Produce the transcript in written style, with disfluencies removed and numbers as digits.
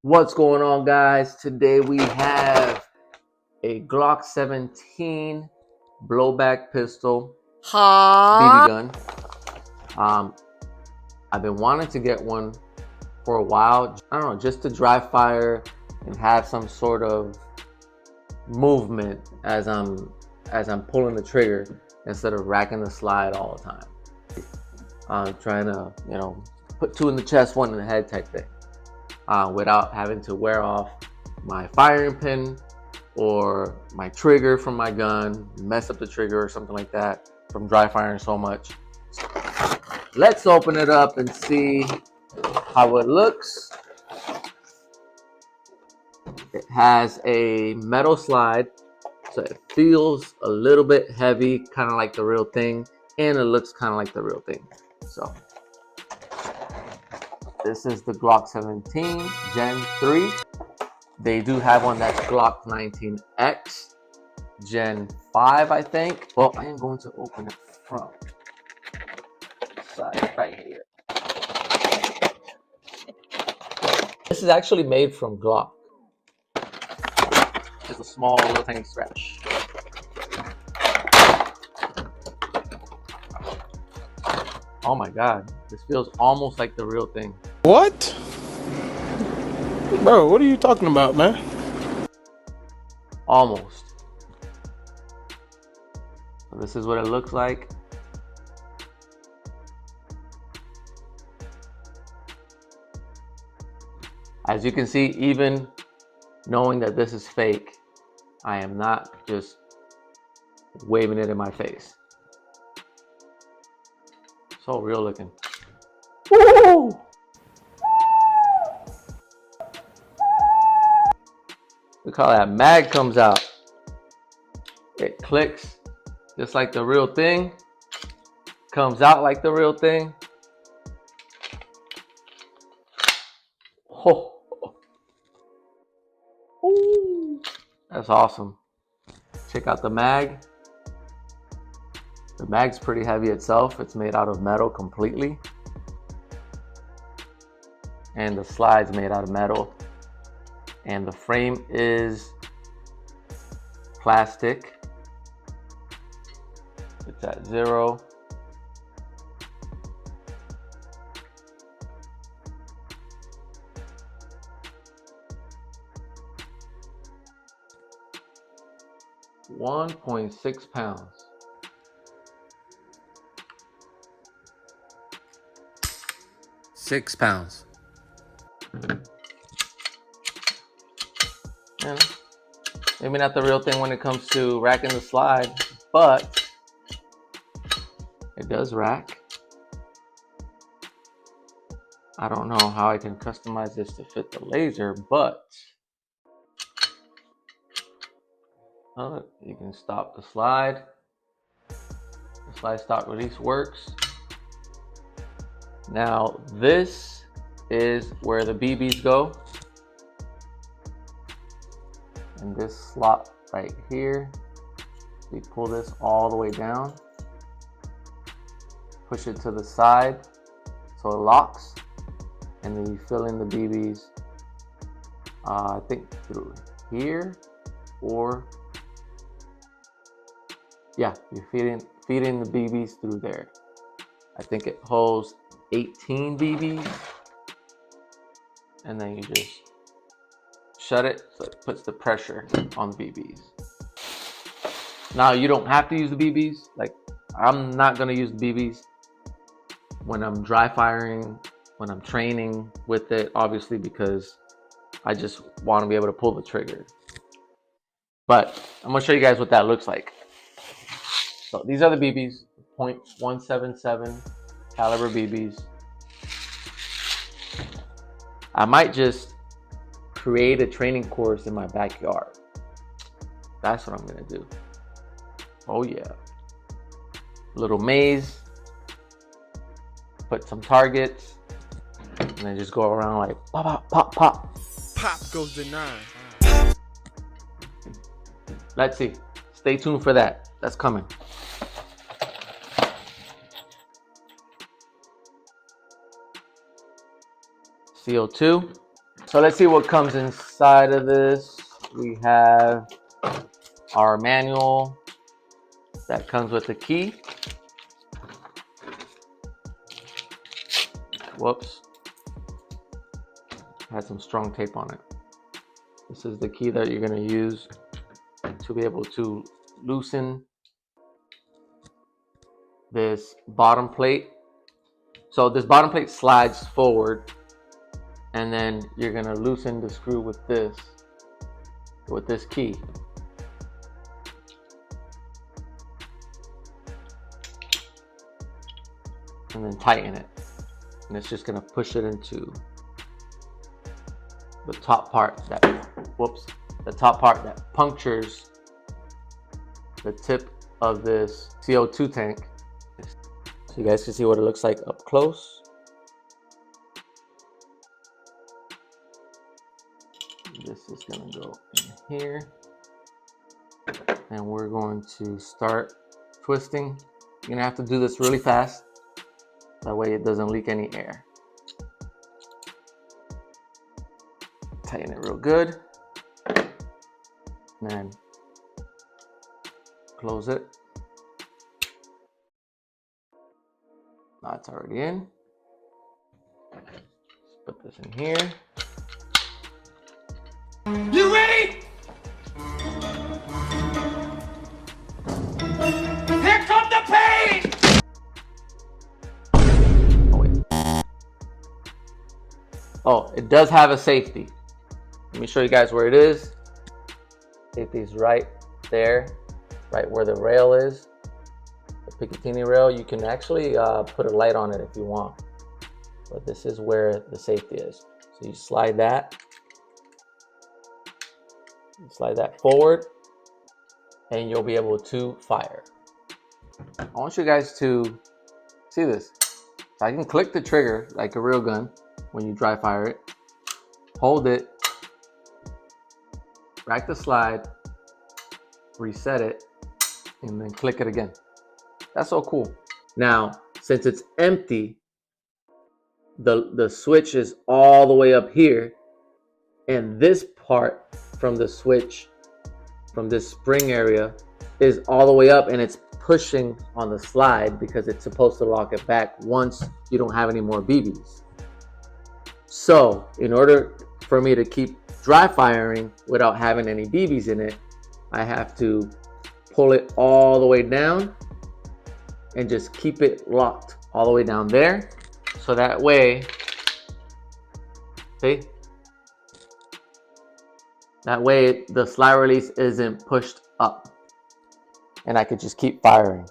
What's going on, guys? Today we have a Glock 17 blowback pistol BB gun. I've been wanting to get one for a while. I don't know, just to dry fire and have some sort of movement as I'm pulling the trigger instead of racking the slide all the time. I'm trying to, put two in the chest, one in the head type thing. Without having to wear off my firing pin or my trigger from my gun, mess up the trigger or something like that from dry firing so much. Let's open it up and see how it looks. It has a metal slide, so it feels a little bit heavy, kind of like the real thing, and it looks kind of like the real thing. So this is the Glock 17 Gen 3. They do have one that's Glock 19X Gen 5, I think. Well, I am going to open it from the side right here. This is actually made from Glock. It's a small little tiny scratch. Oh my God, this feels almost like the real thing. What? Bro, what are you talking about, man? Almost. So this is what it looks like. As you can see, even knowing that this is fake, I am not just waving it in my face. So real looking. Woo! Look how that mag comes out. It clicks just like the real thing. Comes out like the real thing. Oh. Ooh. That's awesome. Check out the mag. The mag's pretty heavy itself. It's made out of metal completely. And the slide's made out of metal. And the frame is plastic. It's at 0. £1.6 pounds. £6. And maybe not the real thing when it comes to racking the slide, but it does rack. I don't know how I can customize this to fit the laser, but you can stop the slide. The slide stop release works. Now this is where the BBs go. And this slot right here, we pull this all the way down, push it to the side so it locks, and then you fill in the BBs, I think through here, or yeah, you're feeding the BBs through there. I think it holds 18 BBs, and then you just shut it so it puts the pressure on the BBs. Now you don't have to use the BBs. Like, I'm not gonna use the BBs when I'm dry firing, when I'm training with it, obviously, because I just want to be able to pull the trigger. But I'm gonna show you guys what that looks like. So these are the BBs, .177 caliber BBs. I might just create a training course in my backyard. That's what I'm gonna do. Oh yeah. Little maze, put some targets, and then just go around like pop, pop, pop, pop. Pop goes the 9. Let's see. Stay tuned for that. That's coming. CO2. So let's see what comes inside of this. We have our manual that comes with the key. Whoops. Had some strong tape on it. This is the key that you're going to use to be able to loosen this bottom plate. So this bottom plate slides forward, and then you're going to loosen the screw with this key. And then tighten it. And it's just going to push it into the top part that, the top part that punctures the tip of this CO2 tank. So you guys can see what it looks like up close. This is gonna go in here. And we're going to start twisting. You're gonna have to do this really fast. That way it doesn't leak any air. Tighten it real good. And then close it. Now it's already in. Let's put this in here. You ready? Here comes the pain! Oh, wait. Oh, it does have a safety. Let me show you guys where it is. Safety is right there, right where the rail is. The Picatinny rail, you can actually put a light on it if you want. But this is where the safety is. So you slide that. You slide that forward, and you'll be able to fire. I want you guys to see this. So I can click the trigger like a real gun when you dry fire it. Hold it. Rack the slide, reset it, and then click it again. That's so cool. Now, since it's empty, the switch is all the way up here, and this part from the switch, from this spring area, is all the way up, and it's pushing on the slide because it's supposed to lock it back once you don't have any more BBs. So, in order for me to keep dry firing without having any BBs in it, I have to pull it all the way down and just keep it locked all the way down there. So that way, see? That way the slide release isn't pushed up, and I could just keep firing.